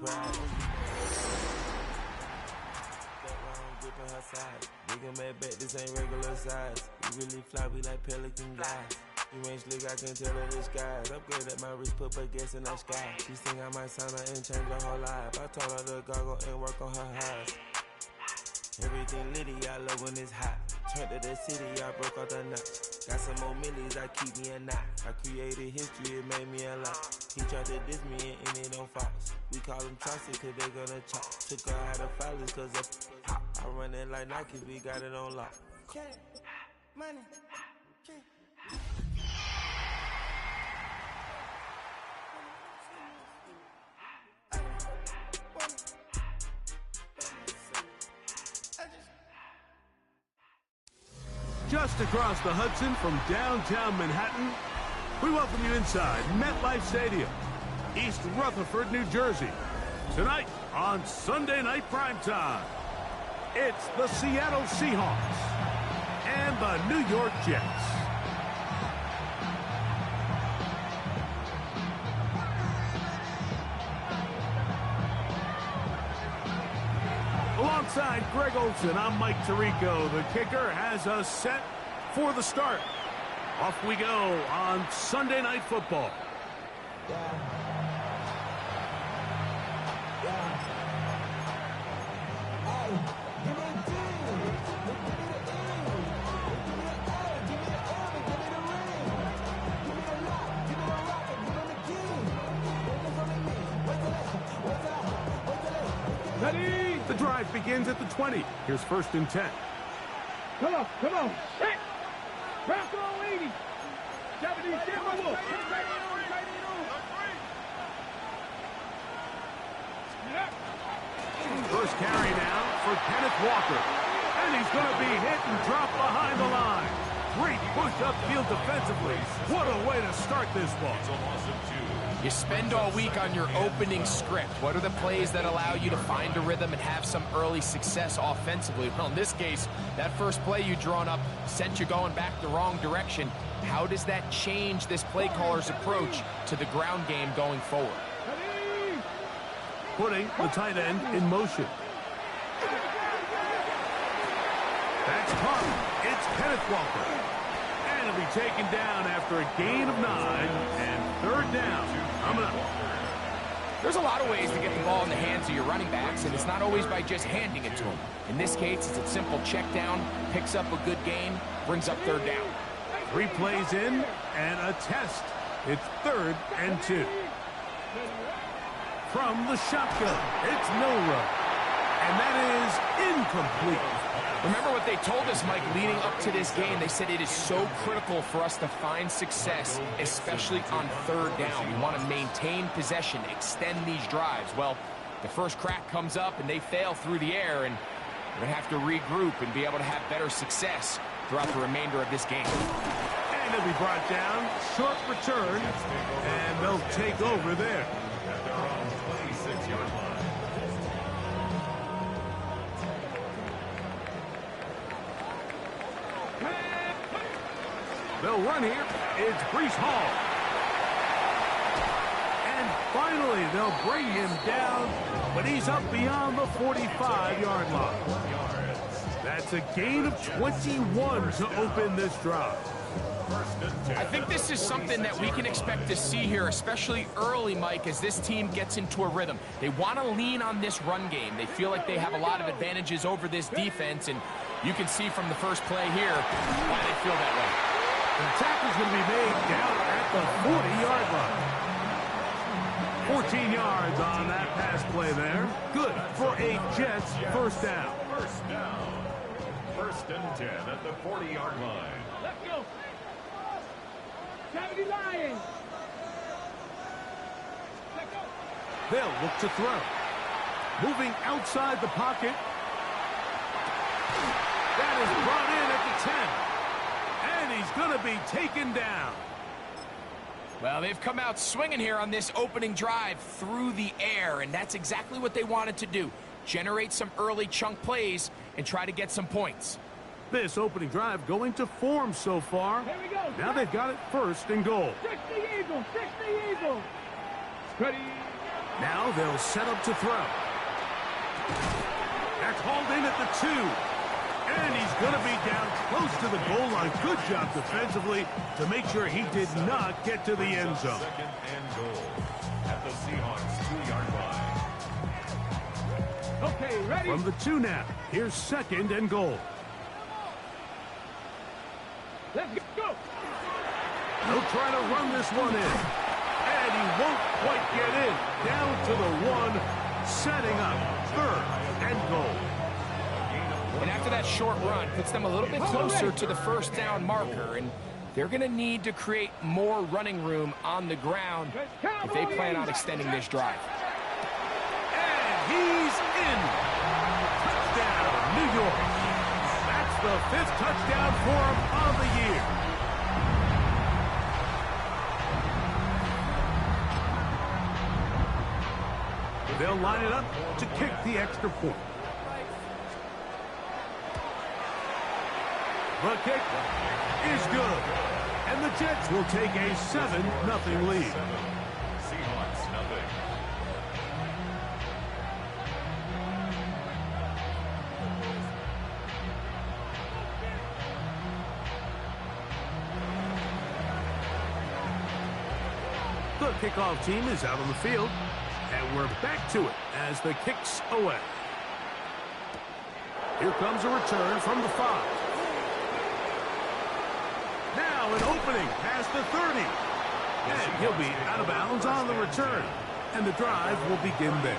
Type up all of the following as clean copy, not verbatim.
pride. That round gripping her side. Nigga mad back, this ain't regular size. We really fly, we like pelican guys. You ain't slick, I can tell her disguise. Upgrade at my wrist, put her gas in the sky. She think I might sign her and change her whole life. I told her to goggle and work on her highs. Everything litty, I love when it's hot. Turned to the city, I broke out the knots. Got some more millies, I keep me a knot. I created history, it made me a lot. He tried to diss me and it on Fox. We call them Chauncey cause they gonna chop. Took her out of filers cause of hop. I run it like Nike, we got it on lock. Cash, money, cash. Just across the Hudson from downtown Manhattan, we welcome you inside MetLife Stadium, East Rutherford, New Jersey. Tonight on Sunday Night Primetime, it's the Seattle Seahawks and the New York Jets. Alongside Greg Olson, I'm Mike Tirico. The kicker has us set for the start. Off we go on Sunday Night Football. The drive begins at the 20. Here's 1st and 10. Come on. Hit. Drop all 80. 70, First carry now for Kenneth Walker. And he's going to be hit and dropped behind the line. Great push upfield defensively. What a way to start this ball. You spend all week on your opening script. What are the plays that allow you to find a rhythm and have some early success offensively? Well, in this case, that first play you drawn up sent you going back the wrong direction. How does that change this play caller's approach to the ground game going forward? Putting the tight end in motion. That's caught. It's Kenneth Walker. And he'll be taken down after a gain of 9 and 3rd down. Coming up. There's a lot of ways to get the ball in the hands of your running backs, and it's not always by just handing it to them. In this case, it's a simple check down, picks up a good gain, brings up 3rd down. 3 plays in and a test. It's 3rd and 2. From the shotgun, it's Milroe. And that is incomplete. Remember what they told us, Mike, leading up to this game. They said it is so critical for us to find success, especially on 3rd down. We want to maintain possession, extend these drives. Well, the first crack comes up and they fail through the air, and we're going to have to regroup and be able to have better success throughout the remainder of this game. And it'll be brought down, short return, and they'll take over there. They'll run here. It's Breece Hall. And finally, they'll bring him down, but he's up beyond the 45-yard line. That's a gain of 21 to open this drive. I think this is something that we can expect to see here, especially early, Mike, as this team gets into a rhythm. They want to lean on this run game. They feel like they have a lot of advantages over this defense, and you can see from the first play here why they feel that way. The tackle's going to be made down at the 40-yard line. 14 yards on that pass play there. Good for a Jets first down. First down. 1st and 10 at the 40-yard line. Let's go. 70 Lions. Let's go. They'll look to throw. Moving outside the pocket. That is brought in at the 10. And he's going to be taken down. Well, they've come out swinging here on this opening drive through the air, and that's exactly what they wanted to do. Generate some early chunk plays and try to get some points. This opening drive going to form so far. Here we go. Now they've got it 1st and goal. 60 Eagles. 60 Eagles. Ready. Now they'll set up to throw. That's hauled in at the 2. And he's going to be down close to the goal line. Good job defensively to make sure he did not get to the end zone. Second and goal at the Seahawks 2-yard line. Okay, ready? From the 2 now, here's second and goal. Let's go. He'll try to run this one in. And he won't quite get in. Down to the 1, setting up third and goal. And after that short run, puts them a little bit closer to the first down marker. And they're going to need to create more running room on the ground if they plan on extending this drive. And he's in. Touchdown, New York. That's the 5th touchdown for him on the year. They'll line it up to kick the extra point. The kick is good. And the Jets will take a 7-0 lead. Seahawks 0. The kickoff team is out on the field. And we're back to it as the kick's away. Here comes a return from the 5. Now an opening past the 30. And he'll be out of bounds on the return. And the drive will begin there.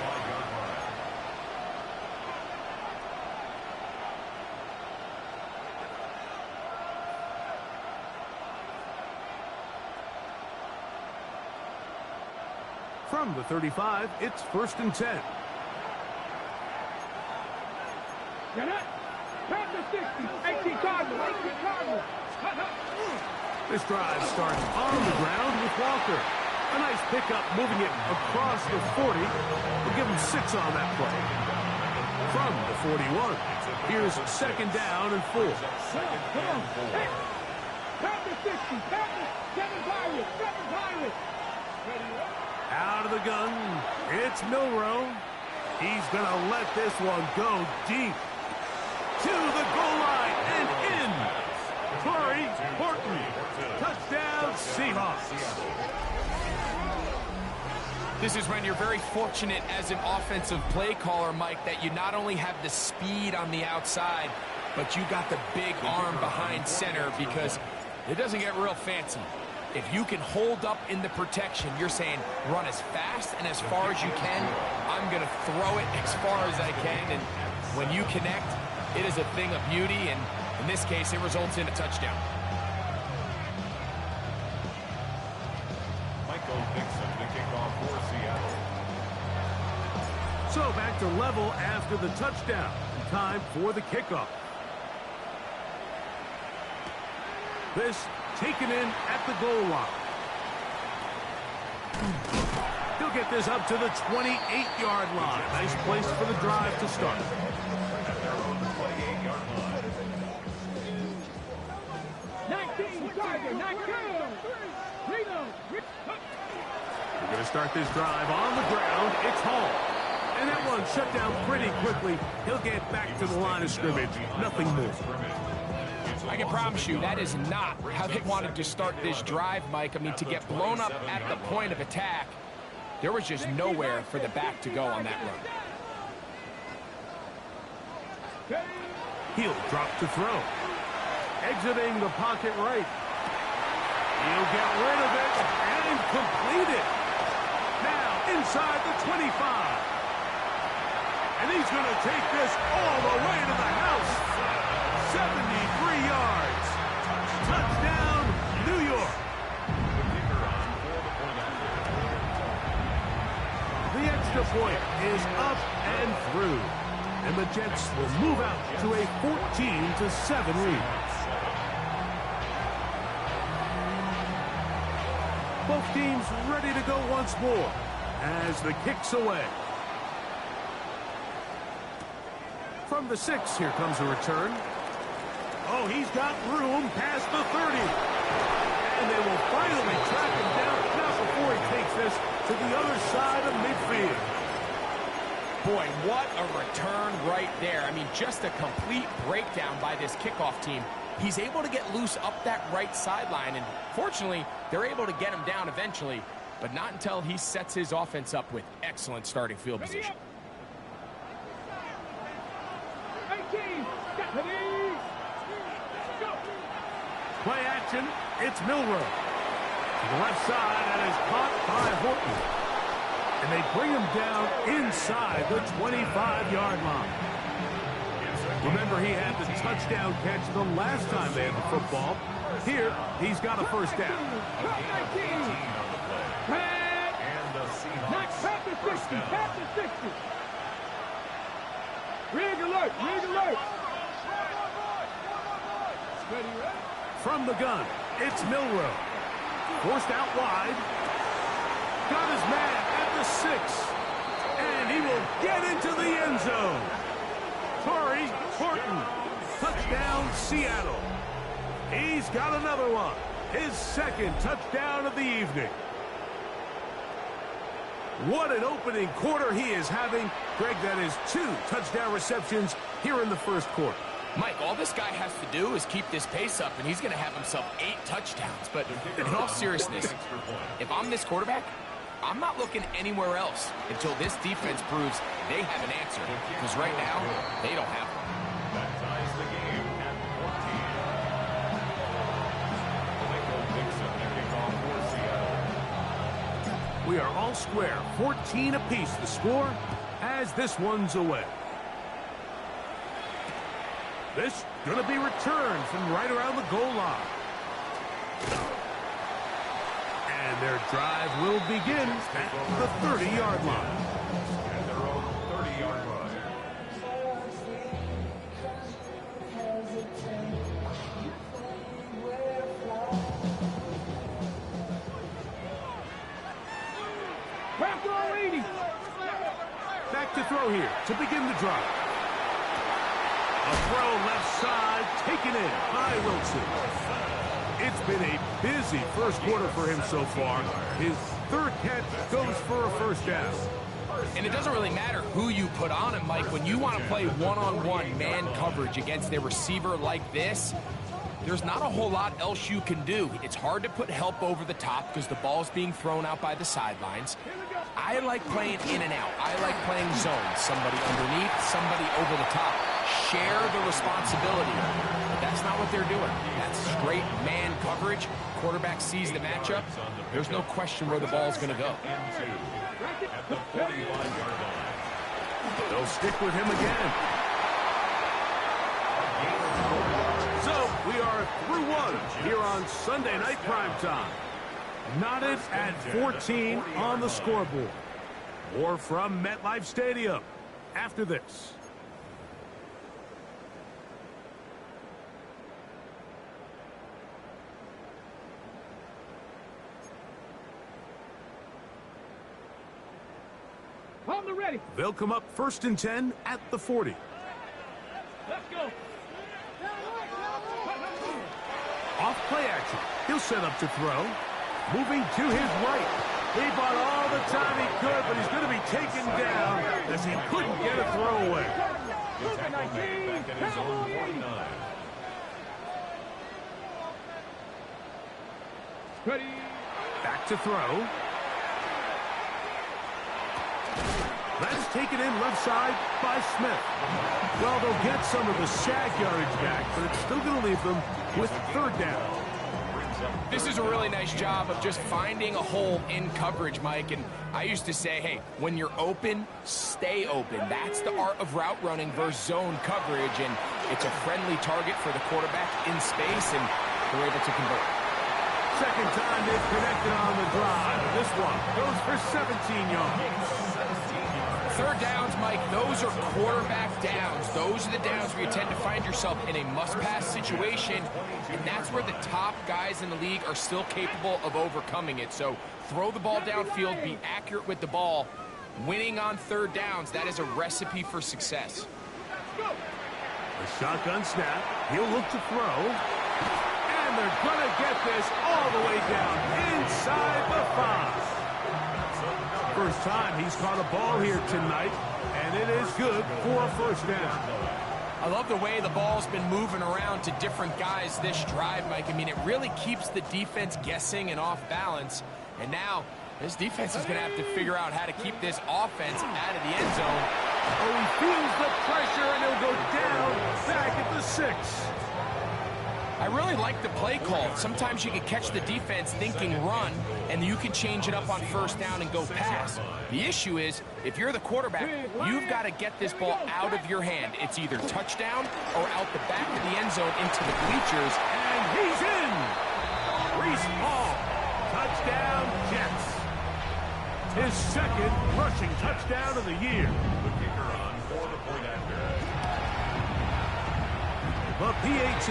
From the 35, it's 1st and 10. Get it. Pass the 60. 18 Cardinals. 18 Cardinals. This drive starts on the ground with Walker. A nice pickup moving it across the 40. We'll give him 6 on that play. From the 41, here's 2nd down and 4. Come on. Hey. Pass the 60. Pass the 7 Pirates. 7 Pirates. Out of the gun, it's Milroe. He's going to let this one go deep. To the goal line and in. Corey Horton. Touchdown, Seahawks. This is when you're very fortunate as an offensive play caller, Mike, that you not only have the speed on the outside, but you got the big arm behind center, because it doesn't get real fancy. If you can hold up in the protection, you're saying run as fast and as far as you can. I'm going to throw it as far as I can. And when you connect, it is a thing of beauty. And in this case, it results in a touchdown. Michael Dixon to kick off for Seattle. So back to level after the touchdown. Time for the kickoff. This taken in at the goal line. He'll get this up to the 28-yard line. Nice place for the drive to start. 28-yard line. 19 Tiger. 19. We're going to start this drive on the ground. It's Hall. And that one shut down pretty quickly. He'll get back to the line of scrimmage. Nothing more. I can promise you that is not how they wanted to start this drive, Mike. I mean, to get blown up at the point of attack, there was just nowhere for the back to go on that run. He'll drop to throw. Exiting the pocket right. He'll get rid of it and complete it. Now inside the 25. And he's going to take this all the way to the house. 73 yards. Touchdown, New York. The extra point is up and through. And the Jets will move out to a 14-7 lead. Both teams ready to go once more as the kick's away. From the 6, here comes a return. Oh, he's got room past the 30. And they will finally track him down now before before he takes this to the other side of midfield. Boy, what a return right there. I mean, just a complete breakdown by this kickoff team. He's able to get loose up that right sideline, and fortunately, they're able to get him down eventually, but not until he sets his offense up with excellent starting field position. 18, Play action, it's Milroe. To the left side, and is caught by Horton. And they bring him down inside the 25-yard line. Remember, he had the touchdown catch the last time they had the football. Here, he's got a first down. Pat the 60, pat the 60. Rig alert, rig alert. From the gun, it's Milroe. Forced out wide. Got his man at the 6. And he will get into the end zone. Torrey Horton. Touchdown, Seattle. He's got another one. His second touchdown of the evening. What an opening quarter he is having. Greg, that is 2 touchdown receptions here in the first quarter. Mike, all this guy has to do is keep this pace up, and he's going to have himself 8 touchdowns. But in all seriousness, if I'm this quarterback, I'm not looking anywhere else until this defense proves they have an answer. Because right now, they don't have one. That ties the game at 14. Michael Dixon, the kickoff for Seattle. We are all square, 14 apiece the score as this one's away. This going to be returned from right around the goal line. And their drive will begin at the 30-yard line. At their own 30-yard line. Back to 80. Back to throw here to begin the drive. A throw left side, taken in by Wilson. It's been a busy first quarter for him so far. His third catch goes for a first down. And it doesn't really matter who you put on him, Mike. When you want to play one-on-one man coverage against a receiver like this, there's not a whole lot else you can do. It's hard to put help over the top because the ball's being thrown out by the sidelines. I like playing in and out. I like playing zone. Somebody underneath, somebody over the top. Share the responsibility. But that's not what they're doing. That's straight man coverage. Quarterback sees the matchup. There's no question where the ball's going to go. At the 45-yard line. They'll stick with him again. So we are through one here on Sunday Night Primetime. Knotted at 14 on the scoreboard. More from MetLife Stadium after this. On the ready. They'll come up 1st and 10 at the 40. Let's go. Off play action. He'll set up to throw. Moving to his right. He bought all the time he could, but he's going to be taken down as he couldn't get a throw away. The tackle made back at his own 49. Ready. Back to throw. That's taken in left side by Smith. Well, they'll get some of the sag yardage back, but it's still going to leave them with 3rd down. This is a really nice job of just finding a hole in coverage, Mike. And I used to say, hey, when you're open, stay open. That's the art of route running versus zone coverage. And it's a friendly target for the quarterback in space, and they're able to convert. Second time they've connected on the drive. This one goes for 17 yards. 3rd downs, Mike, those are quarterback downs. Those are the downs where you tend to find yourself in a must-pass situation, and that's where the top guys in the league are still capable of overcoming it. So throw the ball downfield, be accurate with the ball. Winning on 3rd downs, that is a recipe for success. A shotgun snap. He'll look to throw. And they're going to get this all the way down inside the 5. First time he's caught a ball here tonight, and it is good for a first down. I love the way the ball's been moving around to different guys this drive, Mike. I mean, it really keeps the defense guessing and off balance. And now, this defense is going to have to figure out how to keep this offense out of the end zone. Oh, he feels the pressure, and he'll go down back at the 6. I really like the play call. Sometimes you can catch the defense thinking run, and you can change it up on first down and go pass. The issue is, if you're the quarterback, you've got to get this ball out of your hand. It's either touchdown or out the back of the end zone into the bleachers. And he's in! Breece Hall, touchdown Jets. His second rushing touchdown of the year. The kicker on for the point after. The PAT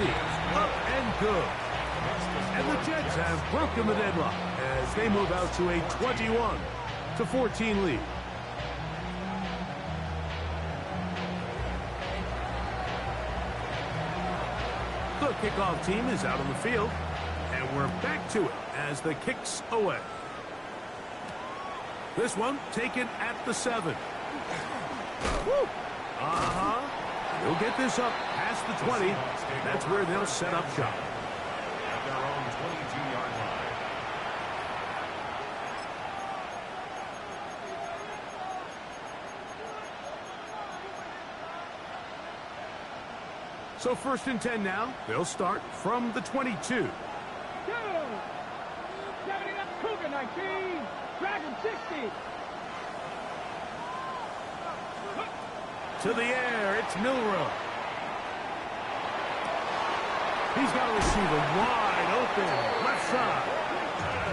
up and good. And the Jets have broken the deadlock as they move out to a 21-14 lead. The kickoff team is out on the field, and we're back to it as the kick's away. This one taken at the 7. He'll get this up past the 20. That's where they'll set up shop. At their own 22-yard line. So 1st and 10 now. They'll start from the 22. Setting up Cougar 19. Dragon 60. To the air, it's Milroe. He's got a receiver wide open, left side.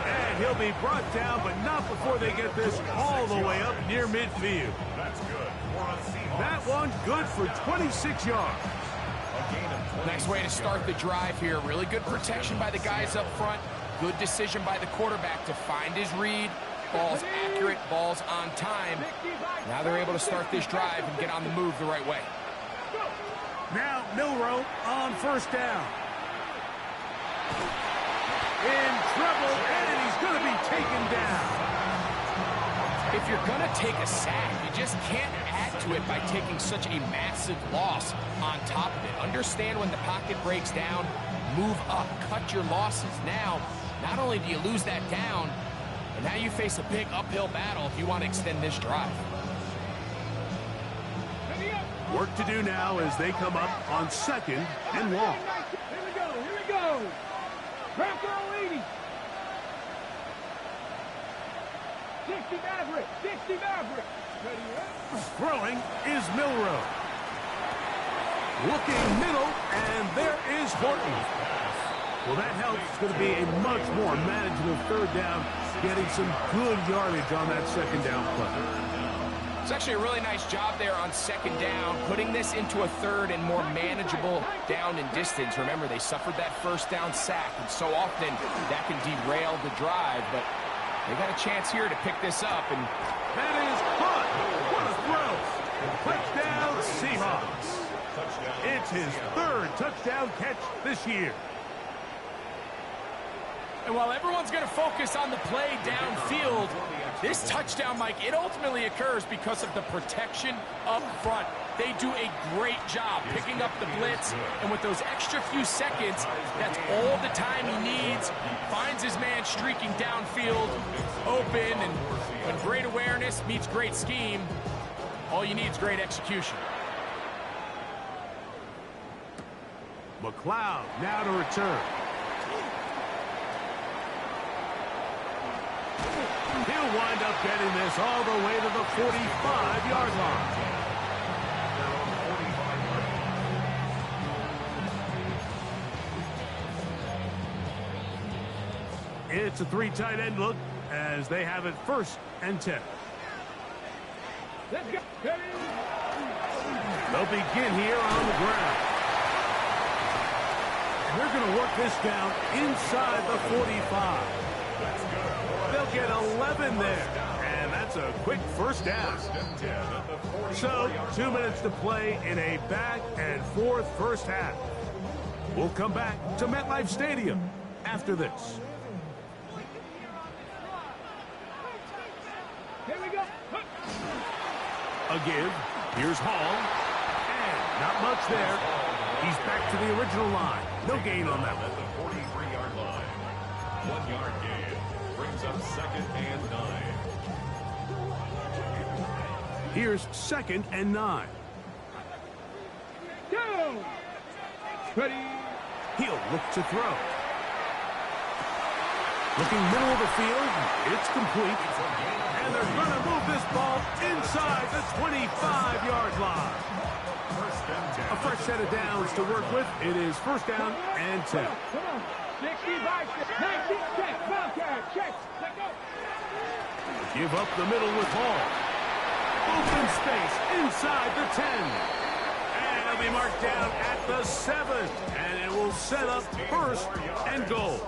And he'll be brought down, but not before they get this all the way up near midfield. That's good for a Seahawks. That one good for 26 yards. A gain of 20. Nice way to start the drive here. Really good protection by the guys up front. Good decision by the quarterback to find his read. Ball's accurate, ball's on time. Now they're able to start this drive and get on the move the right way. Now Milroe on first down. In trouble, and he's going to be taken down. If you're going to take a sack, you just can't add to it by taking such a massive loss on top of it. Understand when the pocket breaks down, move up, cut your losses. Now, not only do you lose that down, and now you face a big uphill battle if you want to extend this drive. Work to do now as they come up on 2nd and long. Here we go. Here we go. Bronco 80. 60 Maverick. 60 Maverick. Ready up. Throwing is Milroe. Looking middle, and there is Horton. Well, that helps. It's going to be a much more manageable 3rd down, getting some good yardage on that 2nd down play. It's actually a really nice job there on 2nd down, putting this into a 3rd and more manageable down and distance. Remember, they suffered that 1st down sack, and so often that can derail the drive, but they got a chance here to pick this up. And that is caught. What a throw. Touchdown, Seahawks. It's his 3rd touchdown catch this year. And while everyone's going to focus on the play downfield, this touchdown, Mike, it ultimately occurs because of the protection up front. They do a great job picking up the blitz, and with those extra few seconds, that's all the time he needs. Finds his man streaking downfield, open, and when great awareness meets great scheme, all you need is great execution. McLeod now to return. He'll wind up getting this all the way to the 45-yard line. It's a 3 tight end look as they have it 1st and 10. Let's go. They'll begin here on the ground. They're going to work this down inside the 45. They'll get 11 there, and that's a quick 1st down. So, 2 minutes to play in a back and forth 1st half. We'll come back to MetLife Stadium after this. Here we A give. Here's Hall. And not much there. He's back to the original line. No gain on that one. At the 43-yard line. 1 yard gain. Brings up 2nd and 9. Here's 2nd and 9. Go! Ready? He'll look to throw. Looking middle of the field. It's complete. And they're going to move this ball inside the 25-yard line. A fresh set of downs to work with. It is 1st down and 10. Come on. 65, 19, check. Bobcat, check. Let go. Give up the middle with Hall. Open space inside the 10. And it'll be marked down at the 7. And it will set up 1st and goal.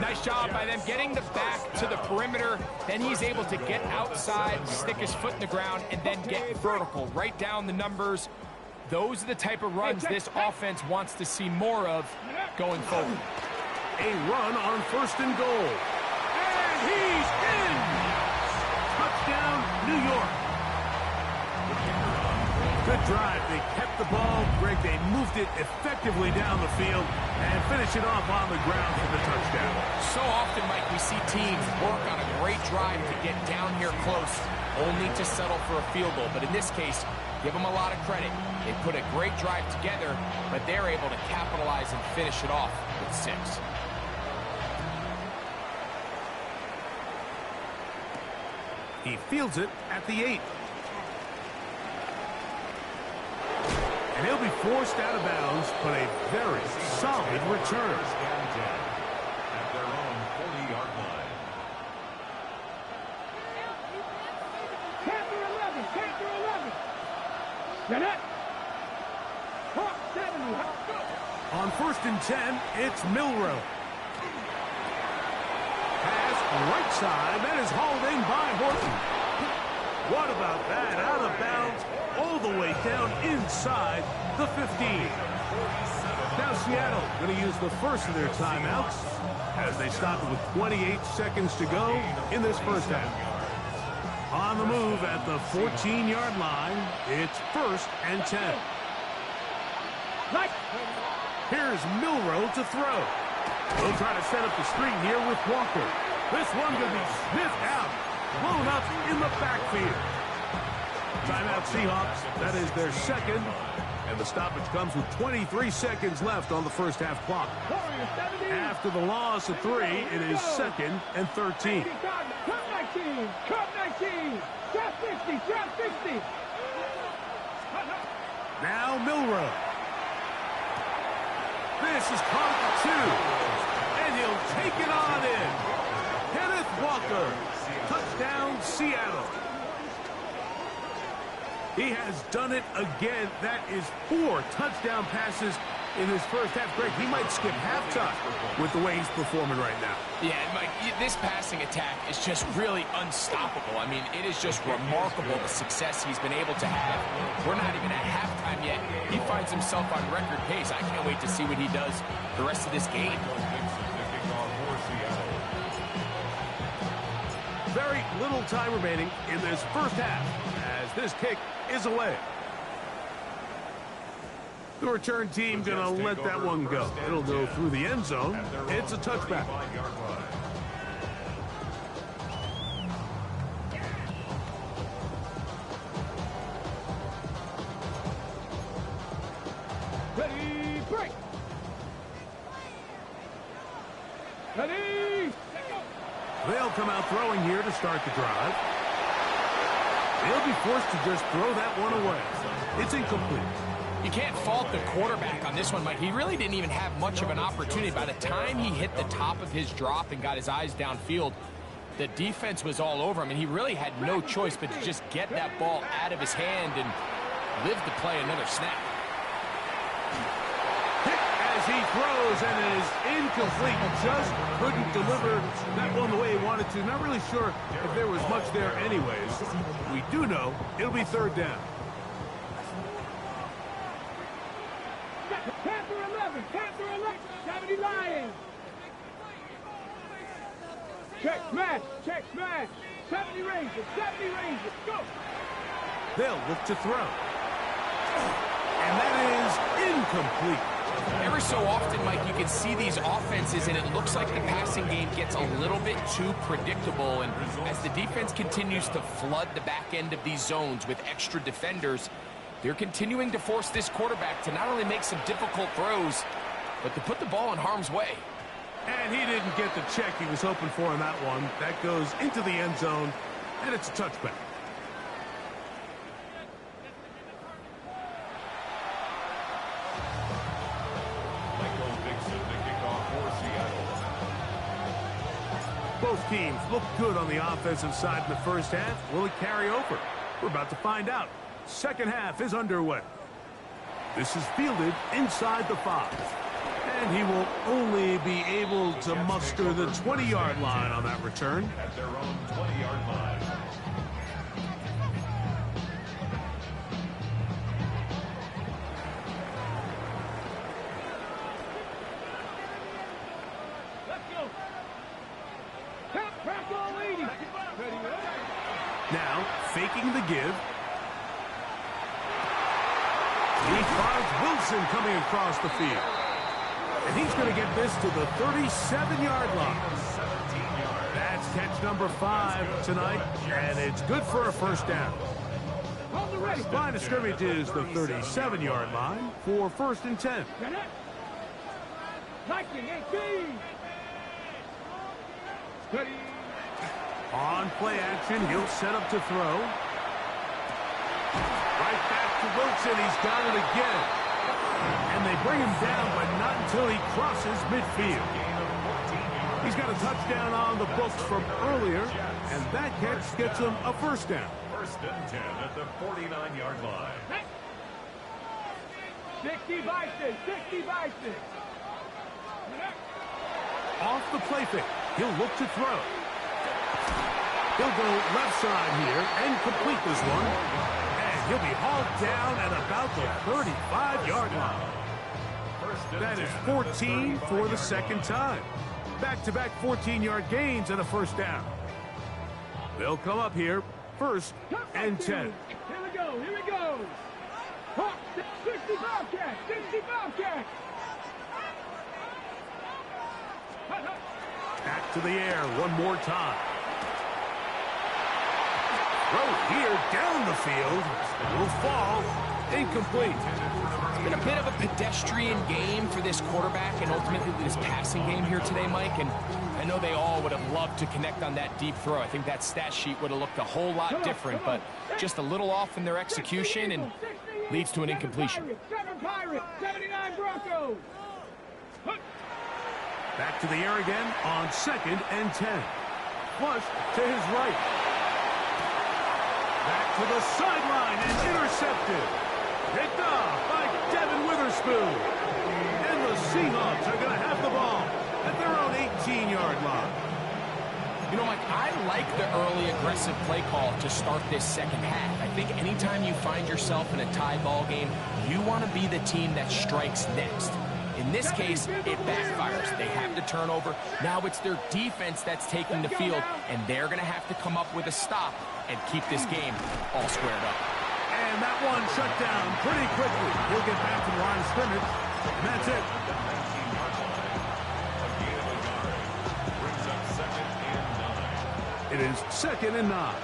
Nice job by them getting the back to the perimeter. Then he's able to get outside, stick his foot in the ground, and then get vertical. Right down the numbers. Those are the type of runs this offense wants to see more of going forward. A run on 1st and goal. And he's in! Touchdown, New York. Good drive. They kept the ball. Greg, they moved it effectively down the field and finish it off on the ground for the touchdown. So often, Mike, we see teams work on a great drive to get down here close, only to settle for a field goal. But in this case, give them a lot of credit. They put a great drive together, but they're able to capitalize and finish it off with 6. He fields it at the 8. And he'll be forced out of bounds, but a very solid return. At their own 40-yard line. Panther 11, Panther 11. Net. Hawk 70, Hawk go. On 1st and 10, it's Milroe. Pass right side. That is hauled in by Horton. What about that? Out of bounds, all the way down inside the 15. Now Seattle going to use the first of their timeouts as they stop it with 28 seconds to go in this 1st half. On the move at the 14-yard line, it's 1st and 10. Here's Milroe to throw. They'll try to set up the screen here with Walker. This one going to be sniffed out, blown up in the backfield. Timeout Seahawks. That is their 2nd. And the stoppage comes with 23 seconds left on the 1st half clock. After the loss of 3, it is 2nd and 13. Cut 19, cut 19. Drop 60, drop 60. Now Milroe. This is caught at the 2. And he'll take it on in. Kenneth Walker. Touchdown, Seattle. He has done it again. That is 4 touchdown passes in his 1st half. Greg, he might skip halftime with the way he's performing right now. Yeah, Mike, this passing attack is just really unstoppable. I mean, it is just remarkable the success he's been able to have. We're not even at halftime yet. He finds himself on record pace. I can't wait to see what he does the rest of this game. Very little time remaining in this 1st half as this kick is away. The return team going to let that one go. It'll go through the end zone. It's a touchback. Ready, break. Ready. They'll come out throwing here to start the drive. They'll be forced to just throw that one away. It's incomplete. You can't fault the quarterback on this one, Mike. He really didn't even have much of an opportunity. By the time he hit the top of his drop and got his eyes downfield, the defense was all over him, and he really had no choice but to just get that ball out of his hand and live to play another snap. As he throws, and it is incomplete. Just couldn't deliver that one the way he wanted to. Not really sure if there was much there anyways. We do know it'll be 3rd down. Panther 11, Panther 11, 70 Lions. Check smash, 70 Rangers, go. They'll look to throw. And that is incomplete. Every so often, Mike, you can see these offenses, and it looks like the passing game gets a little bit too predictable. And as the defense continues to flood the back end of these zones with extra defenders, they're continuing to force this quarterback to not only make some difficult throws, but to put the ball in harm's way. And he didn't get the check he was hoping for in that one. That goes into the end zone, and it's a touchback. Both teams look good on the offensive side in the first half. Will it carry over? We're about to find out. Second half is underway. This is fielded inside the 5. And he will only be able to muster the 20-yard line on that return. At their own 20-yard line. Now, faking the give. He finds Wilson coming across the field. And he's going to get this to the 37-yard line. That's catch number 5 tonight, and it's good for a first down. Line of scrimmage is the 37-yard line for 1st and 10. On play action, he'll set up to throw. Right back to Wilson. He's got it again. And they bring him down, but not until he crosses midfield. He's got a touchdown on the books from earlier, and that catch gets him a first down. 1st and 10 at the 49-yard line. 60 by 6, 60 by 6. Off the play fake, he'll look to throw. He'll go left side here and complete this one. And he'll be hauled down at about the 35-yard line. That is 14 for the second time. Back-to-back 14-yard gains and a first down. They'll come up here, 1st and 10. Here we go, here we go. 65 catch, 65 catch. Back to the air one more time. Throw here down the field. Will fall. Incomplete. It's been a bit of a pedestrian game for this quarterback and ultimately this passing game here today, Mike. And I know they all would have loved to connect on that deep throw. I think that stat sheet would have looked a whole lot different, but just a little off in their execution and leads to an incompletion. 7 Pirates, 79 Broncos. Back to the air again on 2nd and 10. Flush to his right. Back to the sideline and intercepted. Picked off by Devin Witherspoon. And the Seahawks are going to have the ball at their own 18-yard line. You know, Mike, I like the early aggressive play call to start this second half. I think anytime you find yourself in a tie ball game, you want to be the team that strikes next. In this case, it backfires. They have the turnover. Now it's their defense that's taking the field, and they're going to have to come up with a stop and keep this game all squared up. And that one shut down pretty quickly. He'll get back to the line of scrimmage, and that's it. It is 2nd and 9.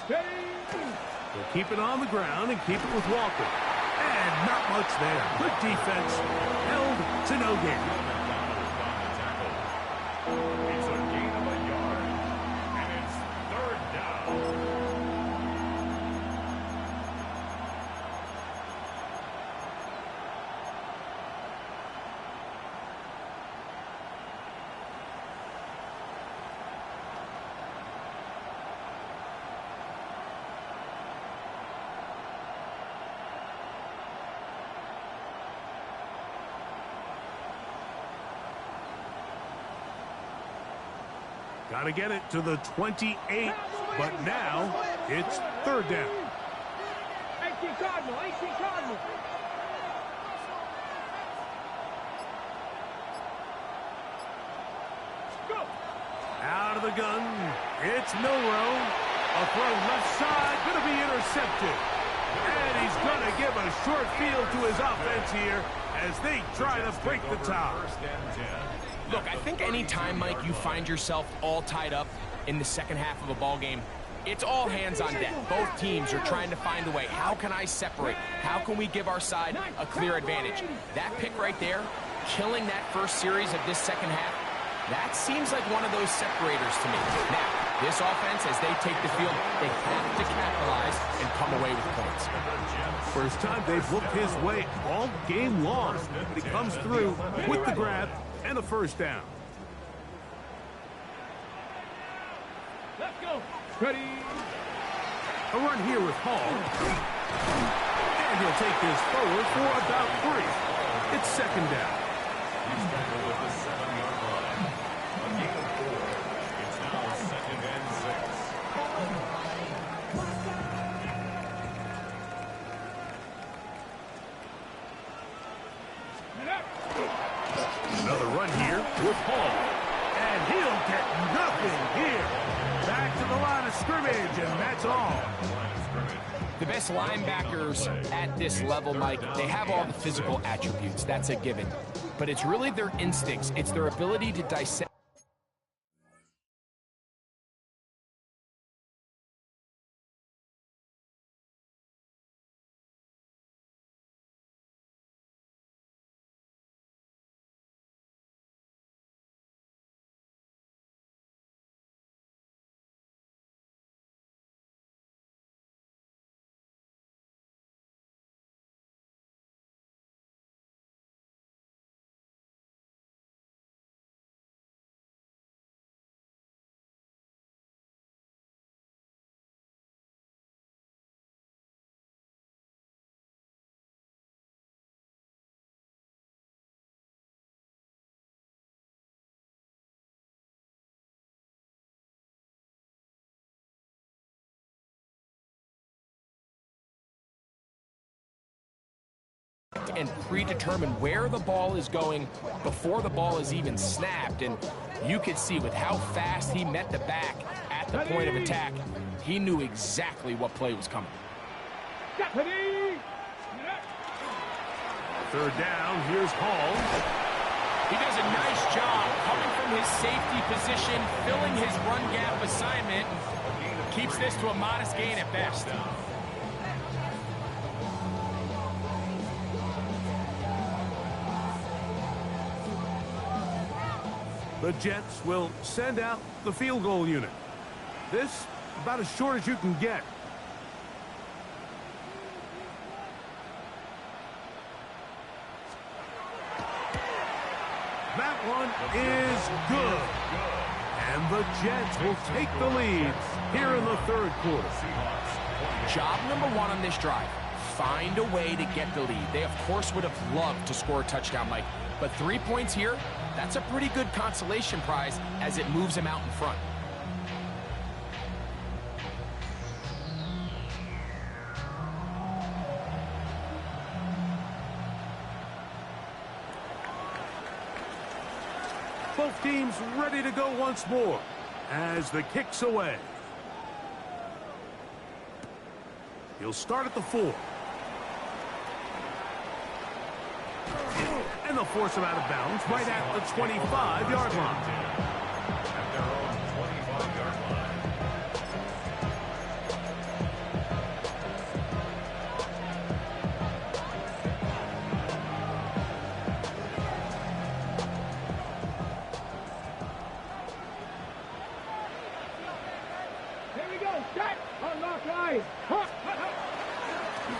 They'll keep it on the ground and keep it with Walker. And not much there. Good defense. Held to no gain. It's a gain of a yard, and it's 3rd down. Got to get it to the 28, but now it's 3rd down. 18 Cardinal, 18 Cardinal. of the gun. It's Milroe. A throw left side, going to be intercepted. And he's going to give a short field to his offense here as they try to break the tie. Look, I think any time, Mike, you find yourself all tied up in the second half of a ball game, it's all hands on deck. Both teams are trying to find a way. How can I separate? How can we give our side a clear advantage? That pick right there, killing that first series of this second half, that seems like one of those separators to me. Now, this offense, as they take the field, they have to capitalize and come away with points. First time they've looked his way all game long, but he comes through with the grab and a first down. Let's go. Ready. A run here with Hall. And he'll take this forward for about 3. It's second down. He's tackled at the 7-yard line. A gain of 4. It's now second and 6. Another run here with Hall. And he'll get nothing here. Back to the line of scrimmage, and that's all. The best linebackers at this level, Mike, they have all the physical attributes. That's a given. But it's really their instincts. It's their ability to dissect. And predetermine where the ball is going before the ball is even snapped. And you could see with how fast he met the back at the point of attack, he knew exactly what play was coming. Third down, here's Hall. He does a nice job coming from his safety position, filling his run gap assignment, keeps this to a modest gain at best. The Jets will send out the field goal unit. This, about as short as you can get. That one is good. And the Jets will take the lead here in the third quarter. Job number 1 on this drive, find a way to get the lead. They, of course, would have loved to score a touchdown, Mike. But 3 points here, that's a pretty good consolation prize as it moves him out in front. Both teams ready to go once more as the kick's away. He'll start at the 4. And they'll force him out of bounds right at the 25-yard line. At their own 25-yard line. Here we go. Set. Unlock line.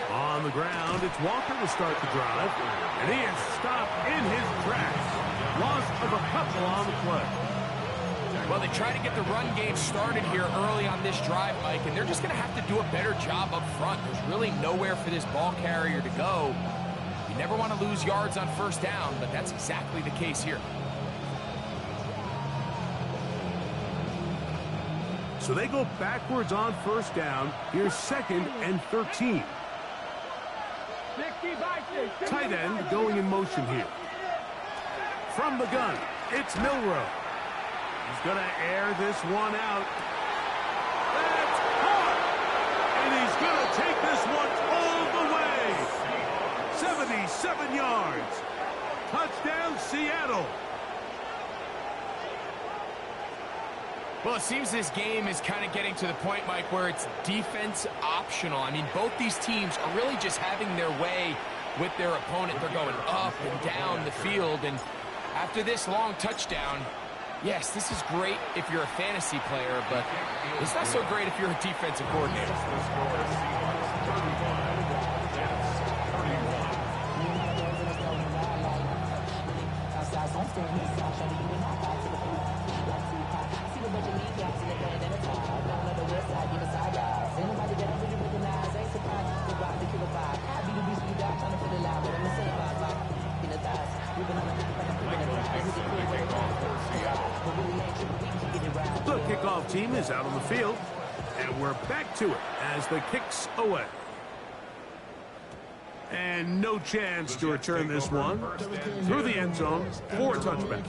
On the ground, it's Walker to start the drive. And he is stopped in his tracks. Loss of a couple on the play. Well, they try to get the run game started here early on this drive, Mike, and they're just going to have to do a better job up front. There's really nowhere for this ball carrier to go. You never want to lose yards on first down, but that's exactly the case here. So they go backwards on first down. Here's 2nd and 13. Tight end going in motion here. From the gun, it's Milroe. He's going to air this one out. That's caught! And he's going to take this one all the way. 77 yards. Touchdown, Seattle. Well, it seems this game is kind of getting to the point, Mike, where it's defense optional. I mean, both these teams are really just having their way with their opponent. They're going up and down the field, and after this long touchdown, yes, this is great if you're a fantasy player, but it's not so great if you're a defensive coordinator. The kickoff team is out on the field, and we're back to it as the kick's away. And no chance to return this one through the end zone for a touchback.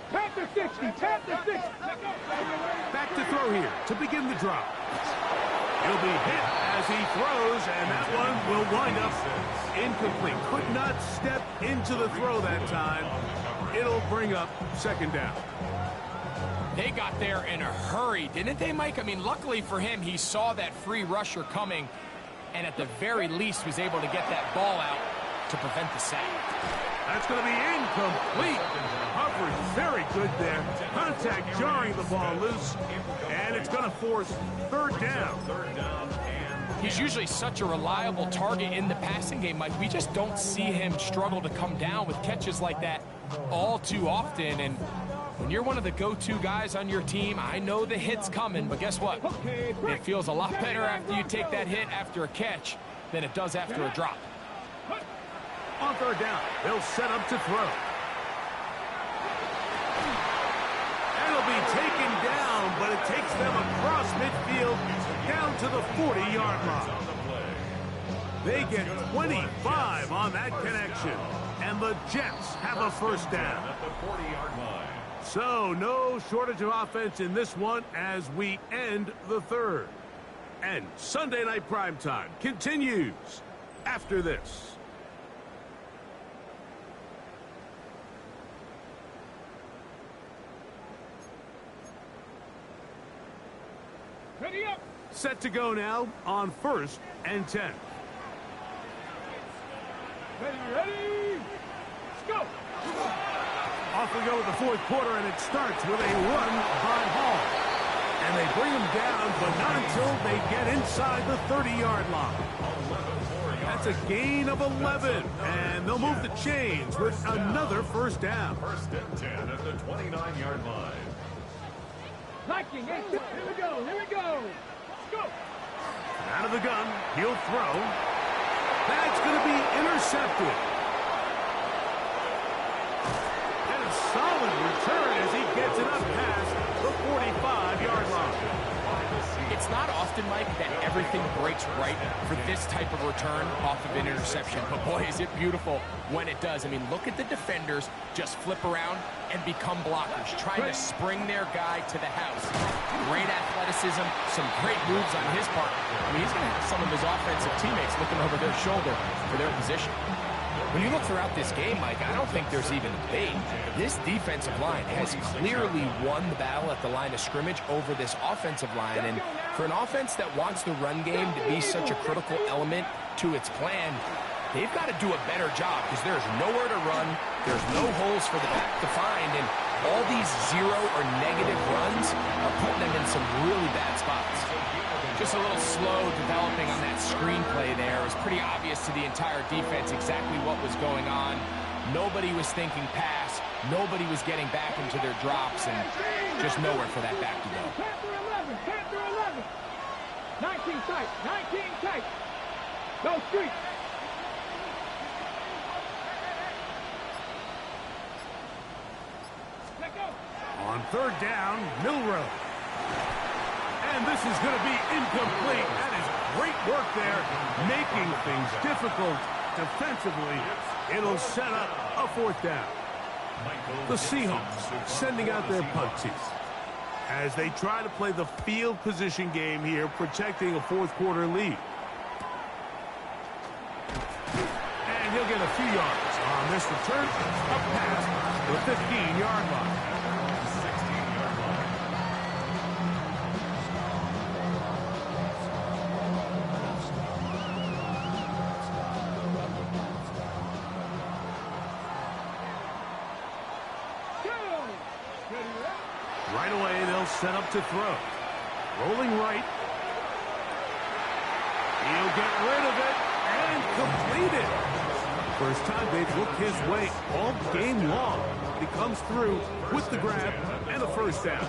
Panther 60, Panther 60. Back to throw here to begin the drop. He'll be hit as he throws, and that one will wind up incomplete. Could not step into the throw that time. It'll bring up second down. They got there in a hurry, didn't they, Mike? I mean, luckily for him, he saw that free rusher coming, and at the very least was able to get that ball out to prevent the sack. That's going to be incomplete. Humphrey, very good there. Contact jarring the ball loose, and it's going to force third down. He's usually such a reliable target in the passing game, Mike. We just don't see him struggle to come down with catches like that all too often. And when you're one of the go-to guys on your team, I know the hit's coming, but guess what? It feels a lot better after you take that hit after a catch than it does after a drop. On third down, they'll set up to throw. And it'll be taken down, but it takes them across midfield down to the 40-yard line. They get 25 on that connection, and the Jets have a first down. At the 40-yard line. So no shortage of offense in this one as we end the third. And Sunday Night Primetime continues after this. Ready up. Set to go now on 1st and 10. Ready. Let's go. Off we go with the fourth quarter, and it starts with a run by Hall. And they bring him down, but not until they get inside the 30-yard line. That's a gain of 11, and they'll move the chains with another first down. 1st and 10 at the 29-yard line. Liking it. Here we go. Let's go. Out of the gun, he'll throw. That's going to be intercepted. And a solid return as he gets it up past the 45-yard line. It's not often, Mike, that everything breaks right for this type of return off of an interception. But boy, is it beautiful when it does. I mean, look at the defenders just flip around and become blockers, trying to spring their guy to the house. Great athleticism, some great moves on his part. I mean, he's going to have some of his offensive teammates looking over their shoulder for their position. When you look throughout this game, Mike, I don't think there's even a debate. This defensive line has clearly won the battle at the line of scrimmage over this offensive line. And for an offense that wants the run game to be such a critical element to its plan, they've got to do a better job because there's nowhere to run. There's no holes for the back to find. And all these zero or negative runs are putting them in some really bad spots. Just a little slow developing on that screenplay there. It was pretty obvious to the entire defense exactly what was going on. Nobody was thinking pass. Nobody was getting back into their drops, and just nowhere for that back to go. Panther 11. 19 tight. Go street. third down, Milroe. And this is going to be incomplete. That is great work there, making things difficult defensively. It'll set up a fourth down. The Seahawks sending out their punt team as they try to play the field position game here, protecting a fourth-quarter lead. And he'll get a few yards on this return, up past the 15-yard line. Right away, they'll set up to throw. Rolling right. He'll get rid of it and complete it. First time they've looked his way all game long. He comes through with the grab and a first down.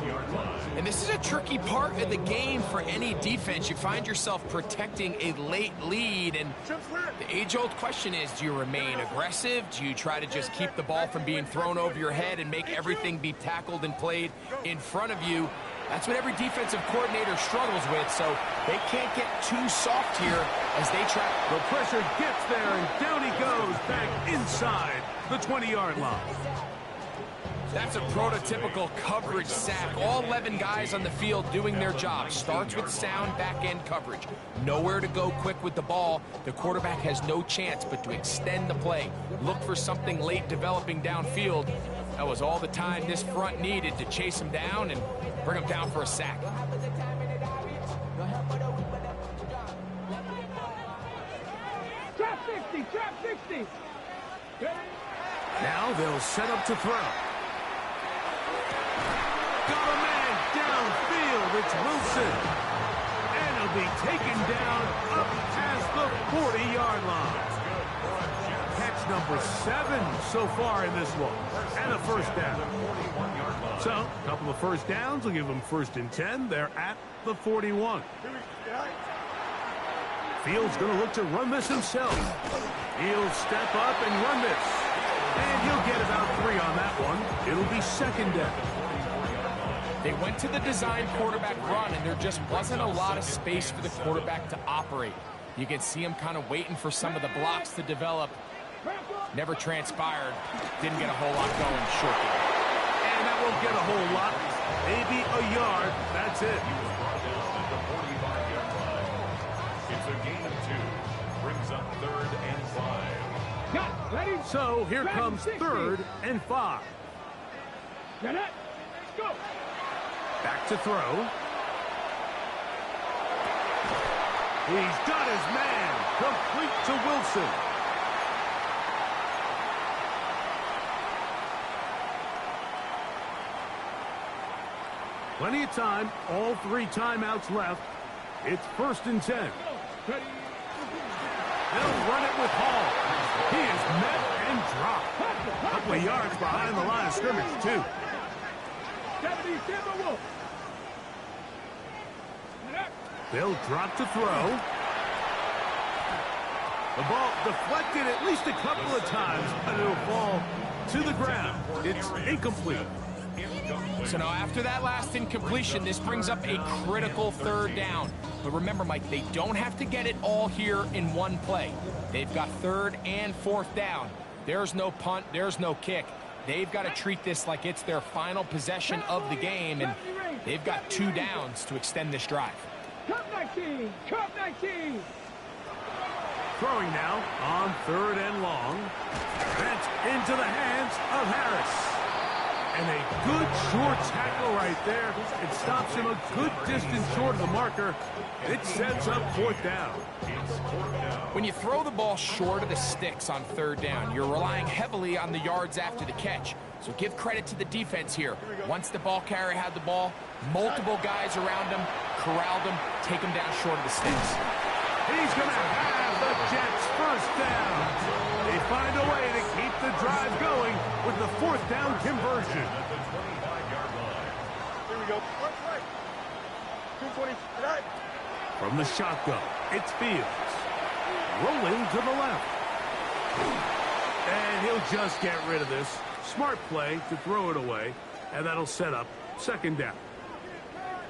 And this is a tricky part of the game for any defense. You find yourself protecting a late lead, and the age-old question is, do you remain aggressive? Do you try to just keep the ball from being thrown over your head and make everything be tackled and played in front of you? That's what every defensive coordinator struggles with, so they can't get too soft here as they try. The pressure gets there, and down he goes back inside the 20-yard line. That's a prototypical coverage sack. All 11 guys on the field doing their job. Starts with sound back-end coverage. Nowhere to go quick with the ball. The quarterback has no chance but to extend the play. Look for something late developing downfield. That was all the time this front needed to chase him down and bring him down for a sack. Trap 60, trap 60. Now they'll set up to throw. Got a man downfield. It's Wilson. And he'll be taken down up past the 40-yard line. Catch number 7 so far in this one. And a first down. So, a couple of first downs will give them 1st and 10. They're at the 41. Fields going to look to run this himself. He'll step up and run this. And he'll get about 3 on that one. It'll be 2nd down. They went to the design quarterback run, and there just wasn't a lot of space for the quarterback to operate. You can see him kind of waiting for some of the blocks to develop. Never transpired. Didn't get a whole lot going short game. And that won't get a whole lot. Maybe a yard. That's it. It's a gain of 2. Brings up 3rd and 5. Got, ready? So here comes 3rd and 5. Get it? Go. Back to throw. He's got his man. Complete to Wilson. Plenty of time. All 3 timeouts left. It's 1st and 10. Ready? They'll run it with Hall. He is met and dropped. A couple of yards behind the line of scrimmage, too. 77 Wolf. They'll drop to throw. The ball deflected at least a couple of times, but it'll fall to the ground. It's incomplete. So now after that last incompletion, this brings up a critical 3rd down. But remember, Mike, they don't have to get it all here in one play. They've got 3rd and 4th down. There's no punt, there's no kick. They've got to treat this like it's their final possession of the game, and they've got 2 downs to extend this drive. Cup 19, Cup 19. Throwing now on 3rd and long. That's into the hands of Harris. And a good short tackle right there. It stops him a good distance short of the marker. It sets up 4th down. When you throw the ball short of the sticks on 3rd down, you're relying heavily on the yards after the catch. So give credit to the defense here. Once the ball carrier had the ball, multiple guys around him, corralled him, take him down short of the sticks. He's going to have the Jets 1st down. They find a way to keep the drive going with the 4th down conversion. Here we go. Right. 220. Right. From the shotgun, it's Fields. Rolling to the left. And he'll just get rid of this. Smart play to throw it away. And that'll set up second down.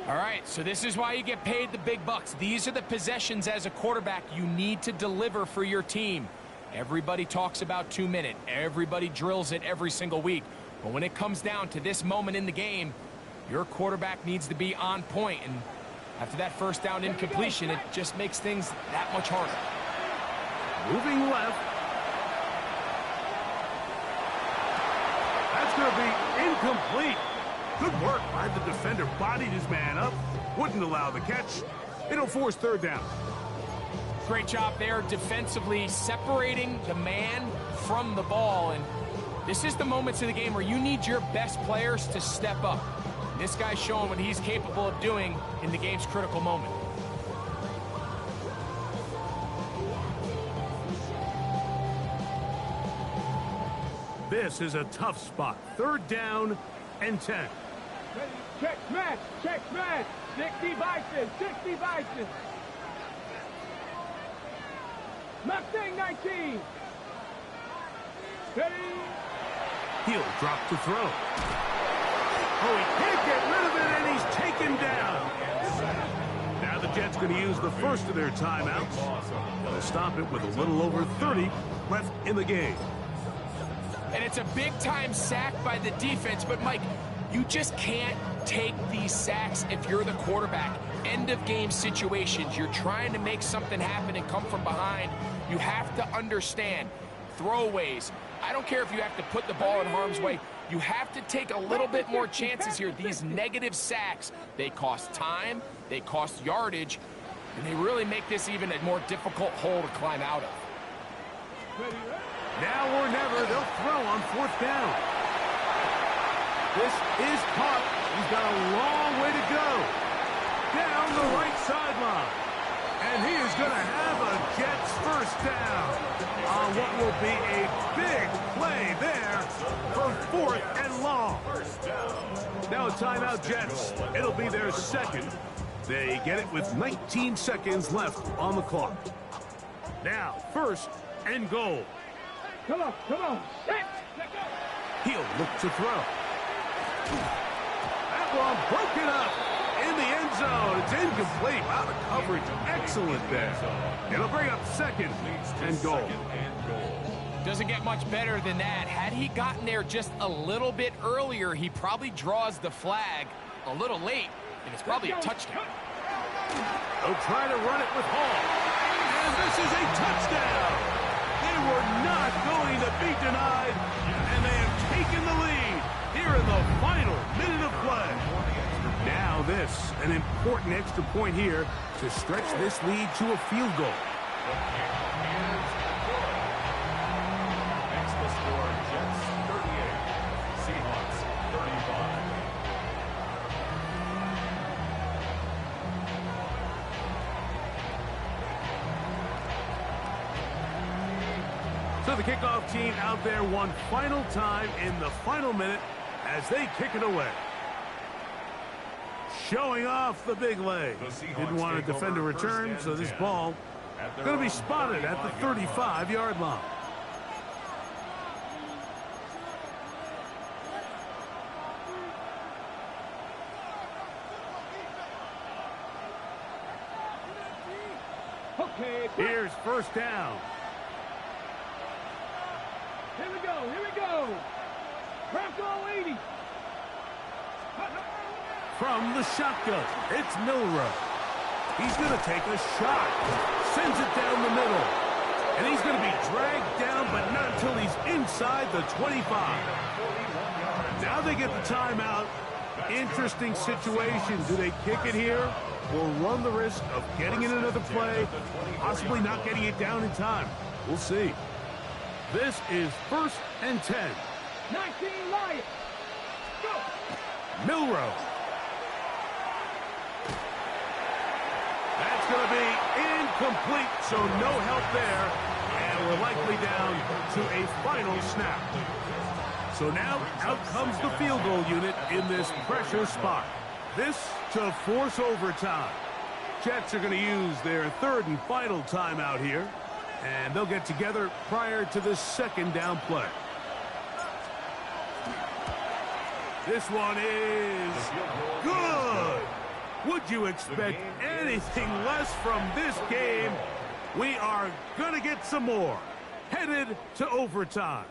All right, so this is why you get paid the big bucks. These are the possessions as a quarterback you need to deliver for your team. Everybody talks about 2-minute. Everybody drills it every single week. But when it comes down to this moment in the game, your quarterback needs to be on point. And after that first down incompletion, it just makes things that much harder. Moving left. That's going to be incomplete. Good work by the defender. Bodied his man up. Wouldn't allow the catch. It'll force third down. Great job there defensively, separating the man from the ball. And this is the moments of the game where you need your best players to step up. This guy's showing what he's capable of doing in the game's critical moment. This is a tough spot. Third down and 10. Check smash, check smash. 60 Bison, 60 Bison. Mustang 19. Ready? He'll drop to throw. Oh, he can't get rid of it, and he's taken down. Now the Jets going to use the first of their timeouts. They'll stop it with a little over 30 left in the game. And it's a big-time sack by the defense, but, Mike, you just can't take these sacks if you're the quarterback. End-of-game situations, you're trying to make something happen and come from behind. You have to understand throwaways. I don't care if you have to put the ball in harm's way. You have to take a little bit more chances here. These negative sacks, they cost time, they cost yardage, and they really make this even a more difficult hole to climb out of. Now or never, they'll throw on fourth down. This is caught. He's got a long way to go. Down the right sideline. And he is going to have a Jets first down on what will be a big play there for fourth and long. Now a timeout, Jets. It'll be their second. They get it with 19 seconds left on the clock. Now, first and goal. Come on, come on. Set, let go. He'll look to throw. That one broken up in the end zone. It's incomplete. Wow, the coverage excellent there. It'll bring up second and goal. Doesn't get much better than that. Had he gotten there just a little bit earlier, he probably draws the flag a little late, and it's probably a touchdown. They'll try to run it with Hall. And this is a touchdown. They were not going to be denied, and they have taken the lead here in the final minute of play. Now this, an important extra point here to stretch this lead to a field goal. Next the score, Jets 38, Seahawks 35. So the kickoff team out there one final time in the final minute as they kick it away. Showing off the big leg. Didn't want to defend a return, so this ball going to be spotted at the 35-yard line. Okay. Here's first down. Here we go, here we go. Bronco 80. From the shotgun, it's Milroe. He's going to take a shot. Sends it down the middle. And he's going to be dragged down, but not until he's inside the 25. Now they get the timeout. Interesting situation. Do they kick it here or run the risk of getting in another play, possibly not getting it down in time? We'll see. This is first and 10. 19 Lions. Go. Milroe. That's going to be incomplete, so no help there. And we're likely down to a final snap. So now out comes the field goal unit in this pressure spot. This to force overtime. Jets are going to use their third and final timeout here. And they'll get together prior to the second down play. This one is good. Would you expect anything less from this game? We are going to get some more. Headed to overtime.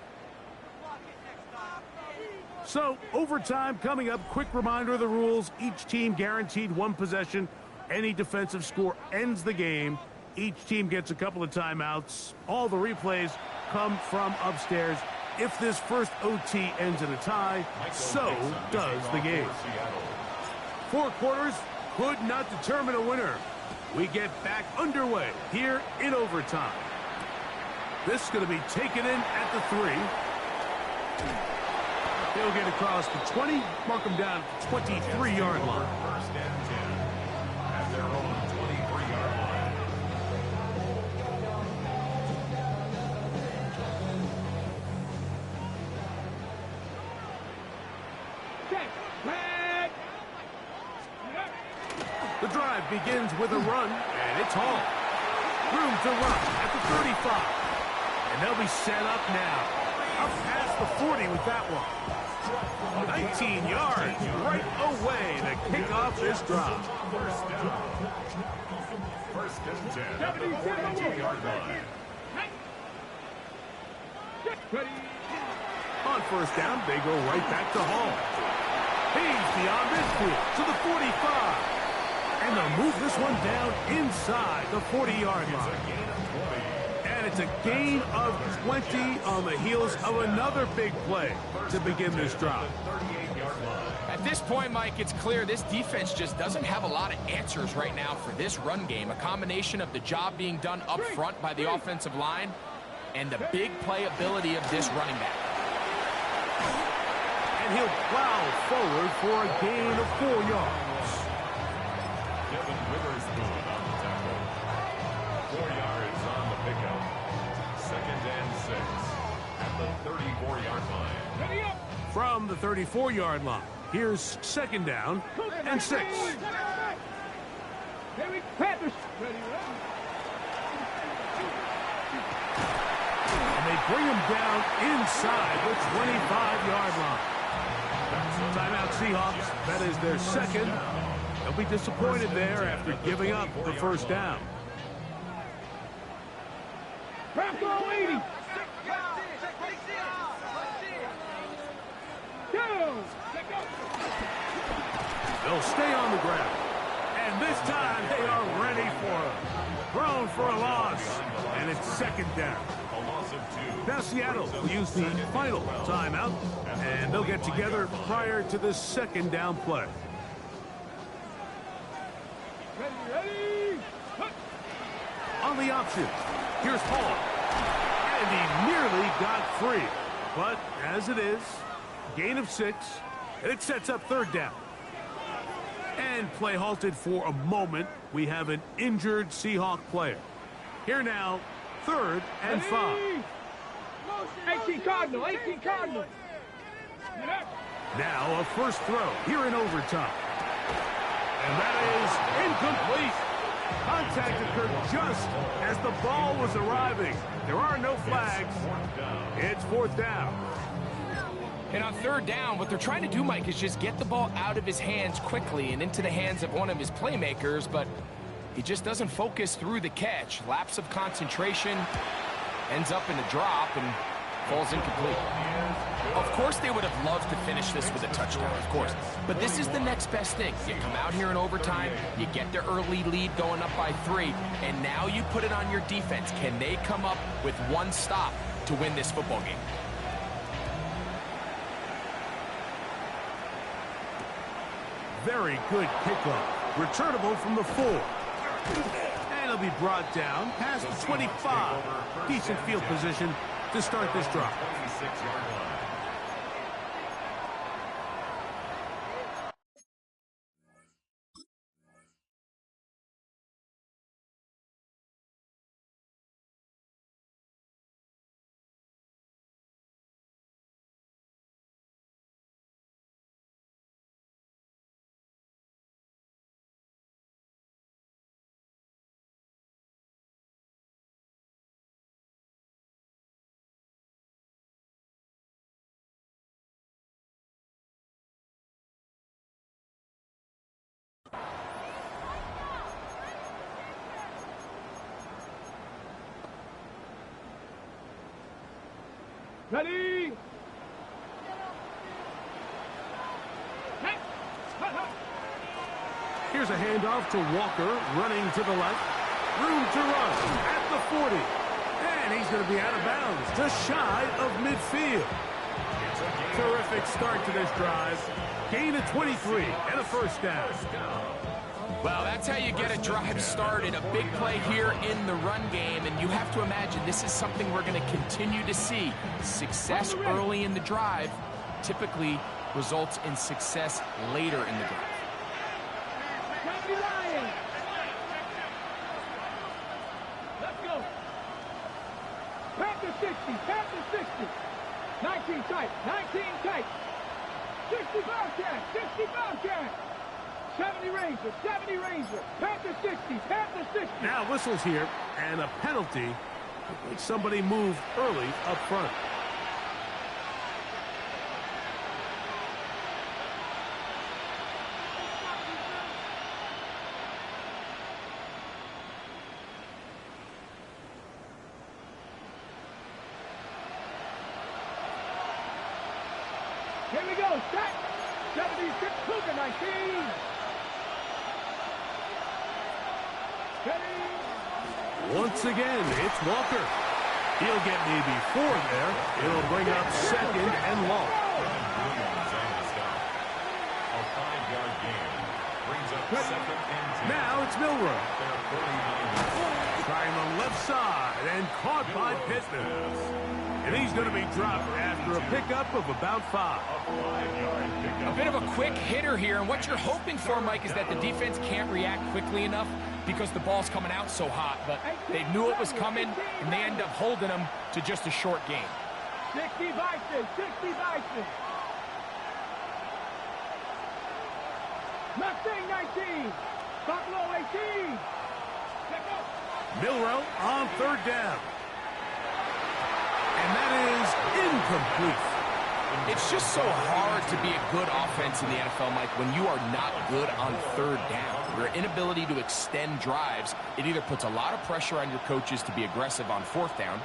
So, overtime coming up. Quick reminder of the rules. Each team guaranteed one possession. Any defensive score ends the game. Each team gets a couple of timeouts. All the replays come from upstairs. If this first OT ends in a tie, so does the game. 4 quarters could not determine a winner. We get back underway here in overtime. This is going to be taken in at the 3. He'll get across the 20, mark him down at the 23-yard line. First and 10 at their own 23-yard line. Check. Back. The drive begins with a run, and it's Hall. Room to run at the 35. And they'll be set up now. Up past the 40 with that one. 19 yards right away to kick off this drive. First and 10 at the 42-yard line. Ready. On first down, they go right back to Hall. He's beyond midfield to the 45. And they'll move this one down inside the 40-yard line. And it's a gain of 20 on the heels of another big play to begin this drive. At this point, Mike, it's clear this defense just doesn't have a lot of answers right now for this run game. A combination of the job being done up front by the offensive line and the big playability of this running back. And he'll plow forward for a gain of 4 yards. Devin Witherspoon on the tackle. 4 yards on the pickup. Second and 6 at the 34-yard line. Ready up. From the 34-yard line, here's second down and 6. Here Panthers. Ready. And they bring him down inside the 25-yard line. Timeout Seahawks. That is their second. They'll be disappointed there after giving up the first down. Bronco 80. They'll stay on the ground. And this time they are ready for him. Thrown for a loss. And it's second down. A loss of 2. Now Seattle will use the final timeout. And they'll get together prior to the second down play. Ready. On the option, here's Hall. And he nearly got free. But as it is, gain of 6. And it sets up third down. And play halted for a moment. We have an injured Seahawk player. Here now, third and 5. 18 Cardinal. 18 Cardinal. Now a first throw here in overtime. And that is incomplete. Contact occurred just as the ball was arriving. There are no flags. It's fourth down. And on third down, what they're trying to do, Mike, is just get the ball out of his hands quickly and into the hands of one of his playmakers, but he just doesn't focus through the catch. Lapse of concentration, ends up in a drop, and falls incomplete. Of course they would have loved to finish this with a touchdown, of course. But this is the next best thing. You come out here in overtime, you get the early lead going up by 3, and now you put it on your defense. Can they come up with one stop to win this football game? Very good kickoff. Returnable from the 4. And it'll be brought down past the 25. Decent field position to start this drive. 26-yard line. Ready? Here's a handoff to Walker, running to the left. Room to run at the 40. And he's going to be out of bounds, just shy of midfield. Terrific start to this drive. Gain of 23 and a first down. Well, that's how you get a drive started. A big play here in the run game, and you have to imagine this is something we're going to continue to see. Success early in the drive typically results in success later in the drive. Let's go. Panther 60, Panther 60. 19 tight, 19 tight. 60 Bobcat, 60 Bobcat. 70 Ranger, 70 Ranger. Panther 60, Panther 60. Now whistles here, and a penalty. Somebody moved early up front. Here we go, set. 76, Cougar 19. Ready? Once again, it's Walker. He'll get maybe 4 there. It'll bring up second and long. Williams on the stop. A 5-yard gain brings up second and 10. Now it's Milroe. Their 39. Trying the left side and caught by Pittman. And he's going to be dropped after a pickup of about 5. A 5-yard pickup. A bit of a quick hitter here, and what you're hoping for, Mike, is that the defense can't react quickly enough because the ball's coming out so hot. But they knew it was coming, and they end up holding them to just a short gain. 60 Bison, 60 Bison. Mustang 19. Buffalo 18. Check out. Milroe on 3rd down. And that is incomplete. It's just so hard to be a good offense in the NFL, Mike, when you are not good on 3rd down. Your inability to extend drives, it either puts a lot of pressure on your coaches to be aggressive on 4th down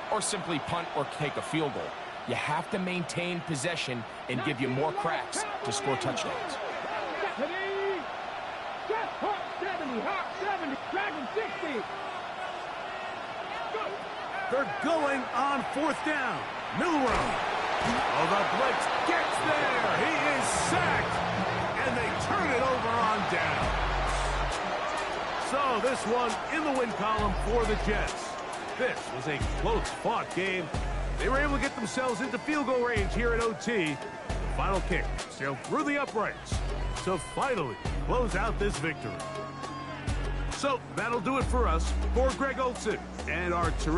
or simply punt or take a field goal. You have to maintain possession and give you more cracks to score touchdowns. Ready? Set. Hawk 70, Hawk 70, Dragon 60. Go. They're going on 4th down. Milroe. Oh, the blitz gets there. He is sacked. And they turn it over on down. So this one in the win column for the Jets. This was a close-fought game. They were able to get themselves into field goal range here at OT. The final kick sailed through the uprights to finally close out this victory. So that'll do it for us. For Greg Olsen and our terrific